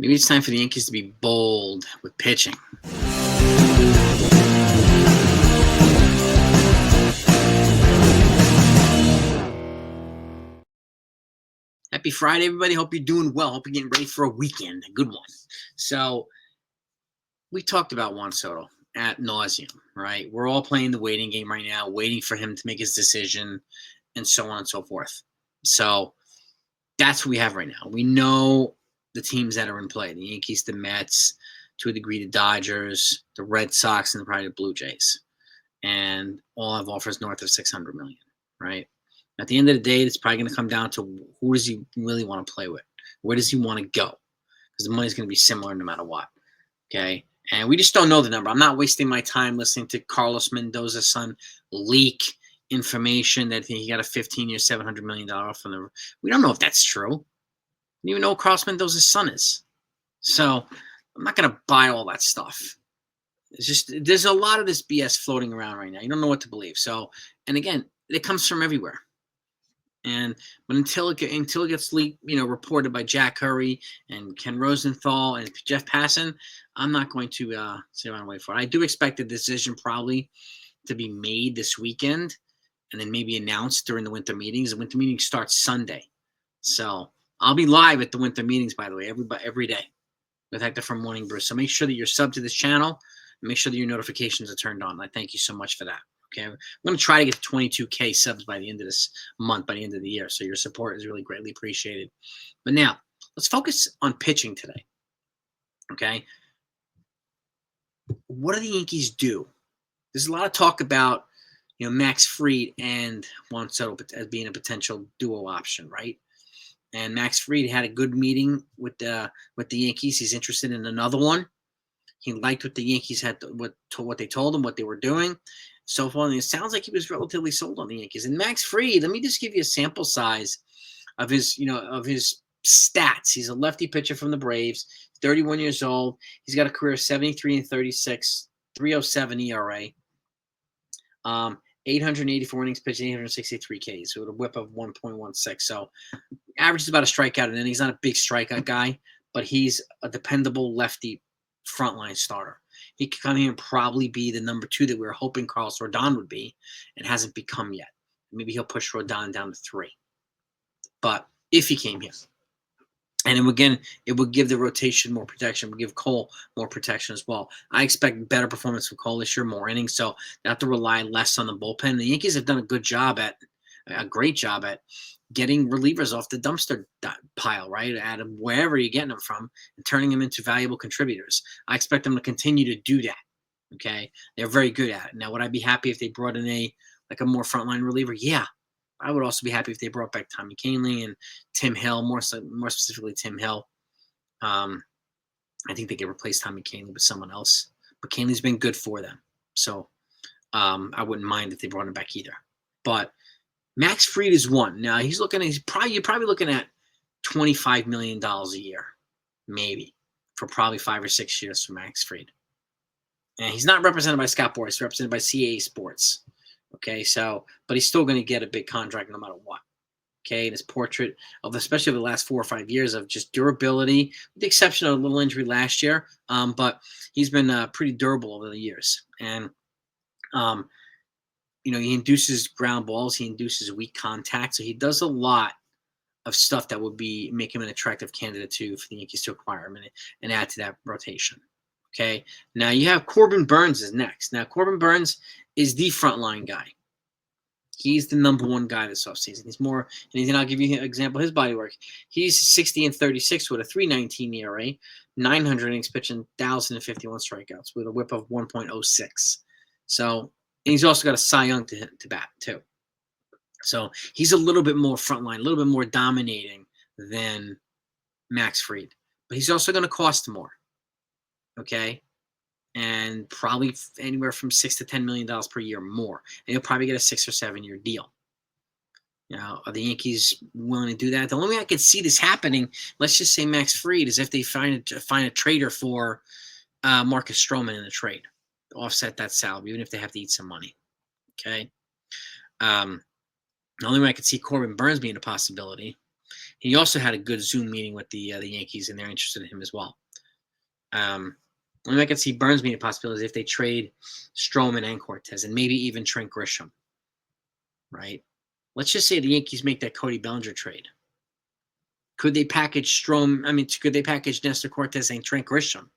Maybe it's time for the Yankees to be bold with pitching. Happy Friday, everybody. Hope you're doing well. Hope you're getting ready for a weekend, a good one. So, we talked about Juan Soto ad nauseum, right? We're all playing the waiting game right now, waiting for him to make his decision and so on and so forth. So, that's what we have right now. We know the teams that are in play: the Yankees, the Mets, to a degree, the Dodgers, the Red Sox, and probably the Blue Jays. And all have offers north of 600 million, right? At the end of the day, it's probably going to come down to who does he really want to play with? Where does he want to go? Because the money's going to be similar no matter what. Okay. And we just don't know the number. I'm not wasting my time listening to Carlos Mendoza's son leak information that he got a 15-year, $700 million offer. We don't know if that's true. We don't even know who Carlos Mendoza's son is. So I'm not going to buy all that stuff. It's just there's a lot of this BS floating around right now. You don't know what to believe. So, and again, it comes from everywhere. But until it gets leaked, reported by Jack Curry and Ken Rosenthal and Jeff Passan, I'm not going to sit around and wait for it. I do expect the decision probably to be made this weekend, and then maybe announced during the winter meetings. The winter meeting starts Sunday, so I'll be live at the winter meetings. By the way, every day with Hector from Morning Brew. So make sure that you're subbed to this channel. Make sure that your notifications are turned on. I thank you so much for that. Okay, I'm going to try to get to 22K subs by the end of this month, by the end of the year. So your support is really greatly appreciated. But now, let's focus on pitching today. Okay, what do the Yankees do? There's a lot of talk about Max Fried and Juan Soto as being a potential duo option, right? And Max Fried had a good meeting with the Yankees. He's interested in another one. He liked what the Yankees had, what they told him, what they were doing. So far, it sounds like he was relatively sold on the Yankees. And Max Fried, let me just give you a sample size of his stats. He's a lefty pitcher from the Braves, 31 years old. He's got a career of 73 and 36, 3.07 ERA, 884 innings pitched, 863 Ks, so with a whip of 1.16. So averages about a strikeout an inning. He's not a big strikeout guy, but he's a dependable lefty frontline starter. He could come here and probably be the number 2 that we were hoping Carlos Rodon would be, and hasn't become yet. Maybe he'll push Rodon down to 3. But if he came here, and again, it would give the rotation more protection. It would give Cole more protection as well. I expect better performance from Cole this year, more innings, so they have to rely less on the bullpen. The Yankees have done a great job at getting relievers off the dumpster pile, right? Out of wherever you're getting them from, and turning them into valuable contributors. I expect them to continue to do that. Okay, they're very good at it. Now, would I be happy if they brought in a more frontline reliever? Yeah, I would also be happy if they brought back Tommy Kahnle and Tim Hill, more specifically Tim Hill. I think they could replace Tommy Kahnle with someone else, but Kahnle's been good for them, so I wouldn't mind if they brought him back either. But Max Fried is one. Now you're probably looking at $25 million a year, maybe, for probably 5 or 6 years for Max Fried. And he's not represented by Scott Boras, he's represented by CAA Sports. Okay, but he's still going to get a big contract no matter what. Okay, and his portrait of, especially over the last 4 or 5 years, of just durability, with the exception of a little injury last year, but he's been pretty durable over the years. And he induces ground balls, he induces weak contact, so he does a lot of stuff that would make him an attractive candidate for the Yankees to acquire him and add to that rotation. Okay, now you have Corbin Burnes is next. Now Corbin Burnes is the frontline guy. He's the number 1 guy this offseason. He's more, and I'll give you an example of his body work. He's 60 and 36 with a 3.19 ERA, 900 innings pitched, 1,051 strikeouts with a whip of 1.06. So, and he's also got a Cy Young to bat too. So he's a little bit more frontline, a little bit more dominating than Max Fried. But he's also going to cost more. Okay? And probably anywhere from $6 to $10 million per year more. And he'll probably get a 6 or 7 year deal. Are the Yankees willing to do that? The only way I could see this happening, let's just say Max Fried, is if they find a trader for Marcus Stroman in the trade to offset that salary, even if they have to eat some money. Okay? The only way I could see Corbin Burnes being a possibility He also had a good Zoom meeting with the Yankees, and they're interested in him as well. I could see Burnes being a possibility if they trade Stroman and Cortez, and maybe even Trent Grisham. Right? Let's just say the Yankees make that Cody Bellinger trade. Could they package could they package Nestor Cortez and Trent Grisham,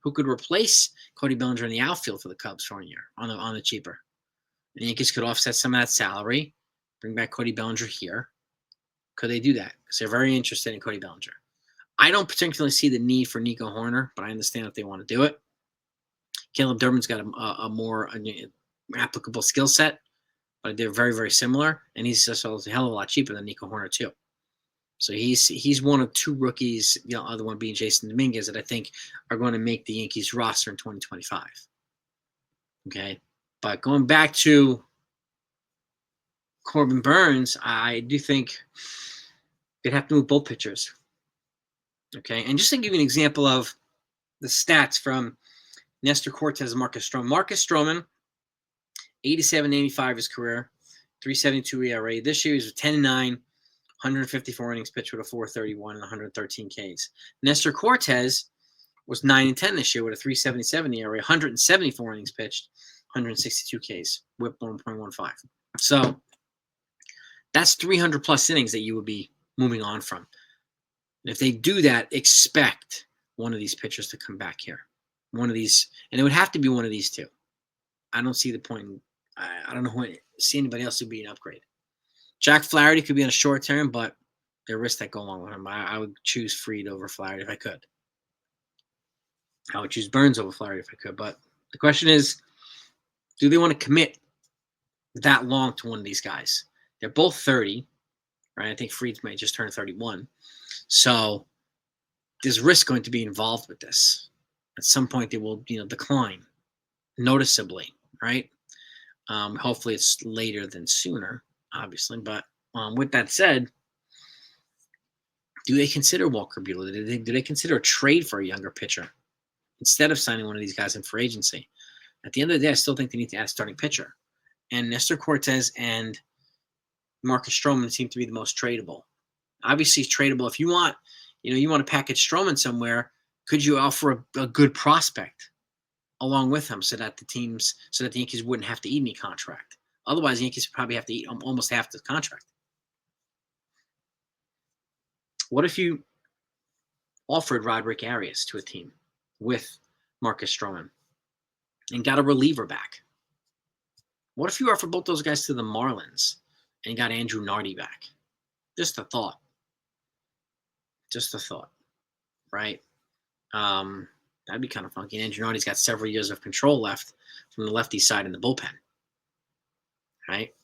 who could replace Cody Bellinger in the outfield for the Cubs for a year on the cheaper? The Yankees could offset some of that salary, bring back Cody Bellinger here. Could they do that? Because they're very interested in Cody Bellinger. I don't particularly see the need for Nico Horner, but I understand if they want to do it. Caleb Durbin's got a more applicable skill set, but they're very, very similar, and he's just a hell of a lot cheaper than Nico Horner too. So he's one of two rookies, the other one being Jason Dominguez, that I think are going to make the Yankees roster in 2025. Okay, but going back to Corbin Burnes, I do think they'd have to move both pitchers. Okay, and just to give you an example of the stats from Nestor Cortez and Marcus Stroman. Marcus Stroman, 87-85 his career, 3.72 ERA. This year he was 10-9, 154 innings pitched with a 4.31 and 113 Ks. Nestor Cortez was 9-10 this year with a 3.77 ERA, 174 innings pitched, 162 Ks, whip 1.15. So that's 300 plus innings that you would be moving on from. If they do that, expect one of these pitchers to come back here. One of these, and it would have to be one of these two. I don't see the point. I don't know see anybody else who would be an upgrade. Jack Flaherty could be on a short term, but there are risks that go along with him. I would choose Fried over Flaherty if I could. I would choose Burnes over Flaherty if I could. But the question is, do they want to commit that long to one of these guys? They're both 30, right? I think Fried might just turn 31. So there's risk going to be involved with this. At some point, they will, decline noticeably, right? Hopefully, it's later than sooner, obviously. But with that said, do they consider Walker Buehler? Do they consider a trade for a younger pitcher instead of signing one of these guys in free agency? At the end of the day, I still think they need to add a starting pitcher. And Nestor Cortez and Marcus Stroman seem to be the most tradable. Obviously, it's tradable. If you want, you want to package Stroman somewhere, could you offer a good prospect along with him so that the Yankees wouldn't have to eat any contract? Otherwise, the Yankees would probably have to eat almost half the contract. What if you offered Roderick Arias to a team with Marcus Stroman and got a reliever back? What if you offered both those guys to the Marlins and got Andrew Nardi back? Just a thought. Right? That'd be kind of funky. Andrew Nardi's got several years of control left from the lefty side in the bullpen. Right?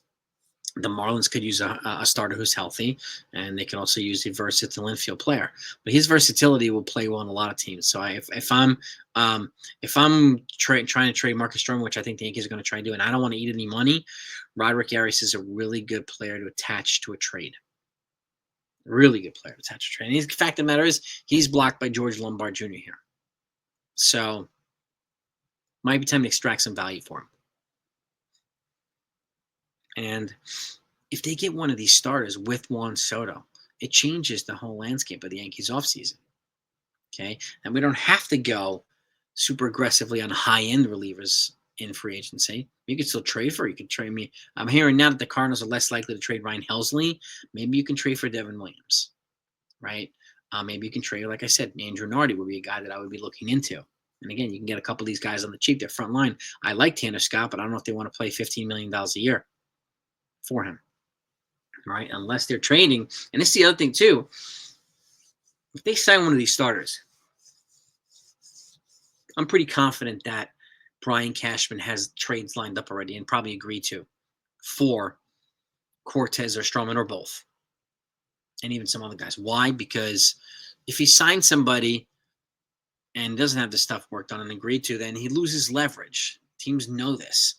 The Marlins could use a starter who's healthy, and they can also use a versatile infield player. But his versatility will play well on a lot of teams. So if I'm trying to trade Marcus Stroman, which I think the Yankees are going to try and do, and I don't want to eat any money, Roderick Arias is a really good player to attach to a trade. Really good player to attach to a trade. And the fact of the matter is, he's blocked by George Lombard Jr. here. So might be time to extract some value for him. And if they get one of these starters with Juan Soto, it changes the whole landscape of the Yankees offseason. Okay? And we don't have to go super aggressively on high-end relievers in free agency. You could still trade for it. You could trade me. I'm hearing now that the Cardinals are less likely to trade Ryan Helsley. Maybe you can trade for Devin Williams, right? Maybe you can trade, like I said, Andrew Nardi would be a guy that I would be looking into. And again, you can get a couple of these guys on the cheap. Their front line. I like Tanner Scott, but I don't know if they want to play $15 million a year for him, right? Unless they're trading. And this is the other thing, too. If they sign one of these starters, I'm pretty confident that Brian Cashman has trades lined up already and probably agreed to for Cortez or Stroman or both, and even some other guys. Why? Because if he signs somebody and doesn't have the stuff worked on and agreed to, then he loses leverage. Teams know this.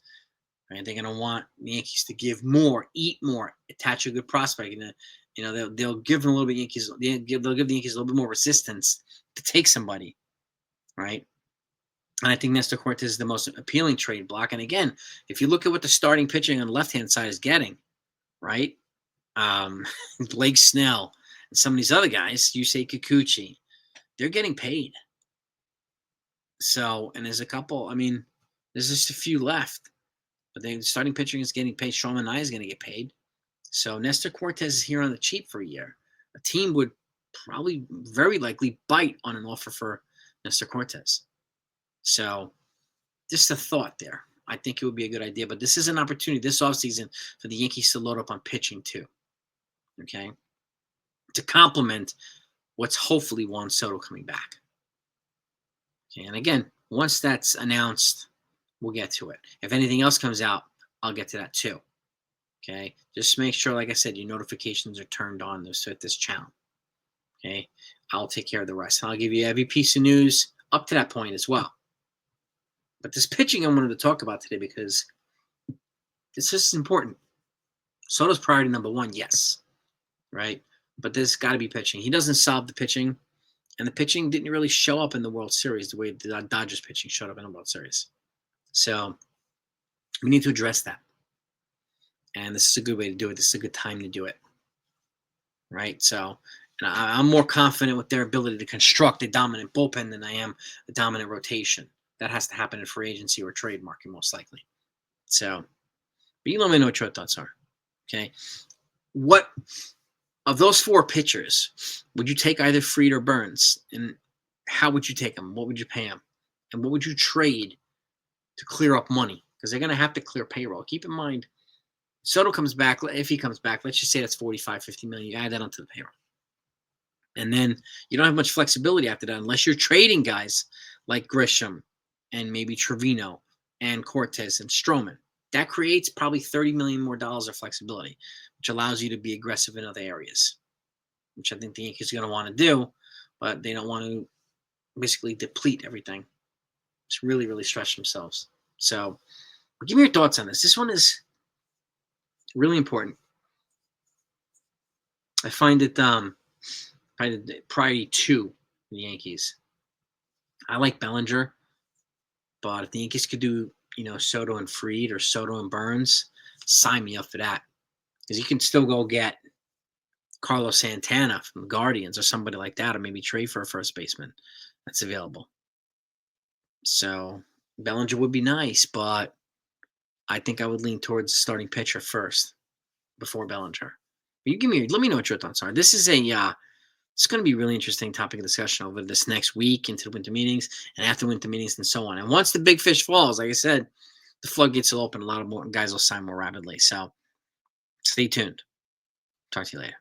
Right? They're going to want the Yankees to give more, eat more, attach a good prospect, and they'll give them a little bit. They'll give the Yankees a little bit more resistance to take somebody, right? And I think Nestor Cortez is the most appealing trade block. And again, if you look at what the starting pitching on the left-hand side is getting, right? Blake Snell, And some of these other guys, you say Kikuchi, they're getting paid. So, and there's a couple. I mean, there's just a few left, but the starting pitching is getting paid. Sean Manaea is going to get paid. So Nestor Cortez is here on the cheap for a year. A team would probably very likely bite on an offer for Nestor Cortez. So just a thought there. I think it would be a good idea. But this is an opportunity this offseason for the Yankees to load up on pitching too. Okay? To complement what's hopefully Juan Soto coming back. Okay, and again, once that's announced, we'll get to it. If anything else comes out, I'll get to that too. Okay, just make sure, like I said, your notifications are turned on at this channel. Okay, I'll take care of the rest. I'll give you every piece of news up to that point as well. But this pitching I wanted to talk about today because it's just important. Soto's priority number one, yes, right? But there's got to be pitching. He doesn't solve the pitching, and the pitching didn't really show up in the World Series the way the Dodgers pitching showed up in the World Series. So we need to address that. And this is a good way to do it. This is a good time to do it, right? So and I'm more confident with their ability to construct a dominant bullpen than I am a dominant rotation. That has to happen in free agency or trade market, most likely. So, but you let me know what your thoughts are, okay? What of those four pitchers would you take either Fried or Burnes, and how would you take them? What would you pay them? And what would you trade to clear up money? Because they're going to have to clear payroll. Keep in mind, Soto comes back. If he comes back, let's just say that's 45, 50 million. You add that onto the payroll. And then you don't have much flexibility after that unless you're trading guys like Grisham and maybe Trevino and Cortez and Stroman. That creates probably $30 million more of flexibility, which allows you to be aggressive in other areas, which I think the Yankees are going to want to do, but they don't want to basically deplete everything. Just really, really stretch themselves. So give me your thoughts on this. This one is really important. I find it priority two for the Yankees. I like Bellinger, but if the Yankees could do, Soto and Fried or Soto and Burnes, sign me up for that. Because you can still go get Carlos Santana from the Guardians or somebody like that, or maybe trade for a first baseman that's available. So Bellinger would be nice, but I think I would lean towards starting pitcher first before Bellinger. Let me know what your thoughts are. This is it's going to be a really interesting topic of discussion over this next week into the winter meetings and after winter meetings and so on. And once the big fish falls, like I said, the floodgates will open. A lot of more guys will sign more rapidly. So stay tuned. Talk to you later.